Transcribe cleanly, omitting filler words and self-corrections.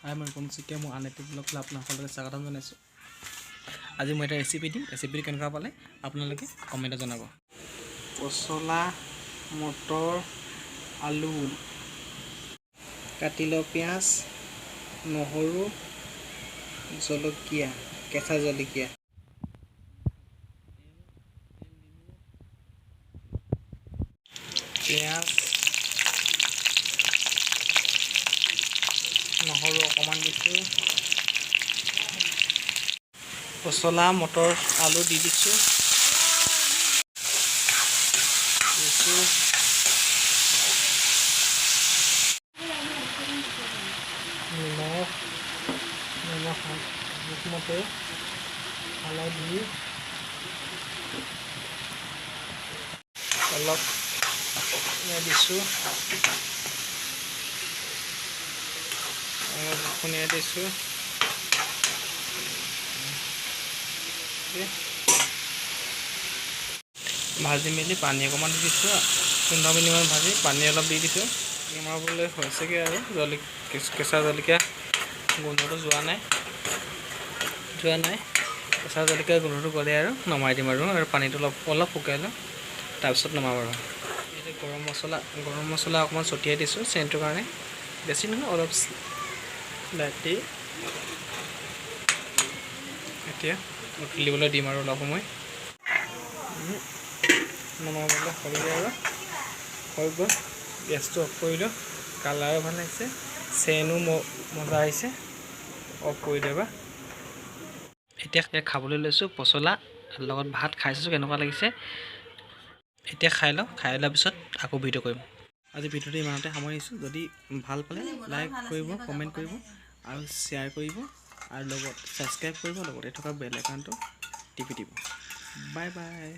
মই কোনচিকে মোৰ আন এটি ব্লগ আপোনালোকলৈ স্বাগতম জনাইছোঁ। আজি মই এটা ৰেচিপি দিম। ৰেচিপিটো কেনেকুৱা পালে আপোনালোকে কমেণ্টত জনাব। পচলা, মটৰ, আলু, কাটি লওঁ পিঁয়াজ, নহৰু, জলকীয়া, কেঁচা জলকীয়া, পিঁয়াজ, নহৰু অকণমান দিছোঁ, পচলা, মটৰ, আলু দি দিছোঁ, নিমখ জোখমতে হালধি অলপ দিছোঁ, ধনিয়া দিছোঁ, ভাজি মেলি পানী অকণমান দি দিছোঁ। 15 মিনিটমান ভাজি পানী অলপ দি দিছোঁ। নমাবলৈ হৈছেগৈ আৰু কেঁচা জলকীয়া গোন্ধটো যোৱা নাই। কেঁচা জলকীয়া গোন্ধটো গ'লে আৰু নমাই দিম আৰু পানীটো অলপ শুকাই লওঁ, তাৰপিছত নমাম আৰু। গৰম মছলা অকণমান ছটিয়াই দিছোঁ চেণ্টৰ কাৰণে, বেছি নহয় অলপ লাইটলি। এতিয়া উতলিবলৈ দিম আৰু অলপ সময়। নমাবলৈ হ'লগৈ আৰু হৈ গ'ল। গেছটো অফ কৰিলোঁ। কালাৰো ভাল আহিছে, চেনো মজা আহিছে। অফ কৰি দিবা। এতিয়া খাবলৈ লৈছোঁ। পচলা লগত ভাত খাইছোঁ, কেনেকুৱা লাগিছে এতিয়া খাই লওঁ। খাই লোৱাৰ পিছত আকৌ ভিডিঅ' কৰিম। আজি ভিডিঅ'টো ইমানতে সামৰিছোঁ। যদি ভাল পালে লাইক কৰিব, কমেণ্ট কৰিব আৰু শ্বেয়াৰ কৰিব আৰু লগত ছাবস্ক্ৰাইব কৰিব, লগতে থকা বেল আইকনটো টিপি দিব। Bye bye.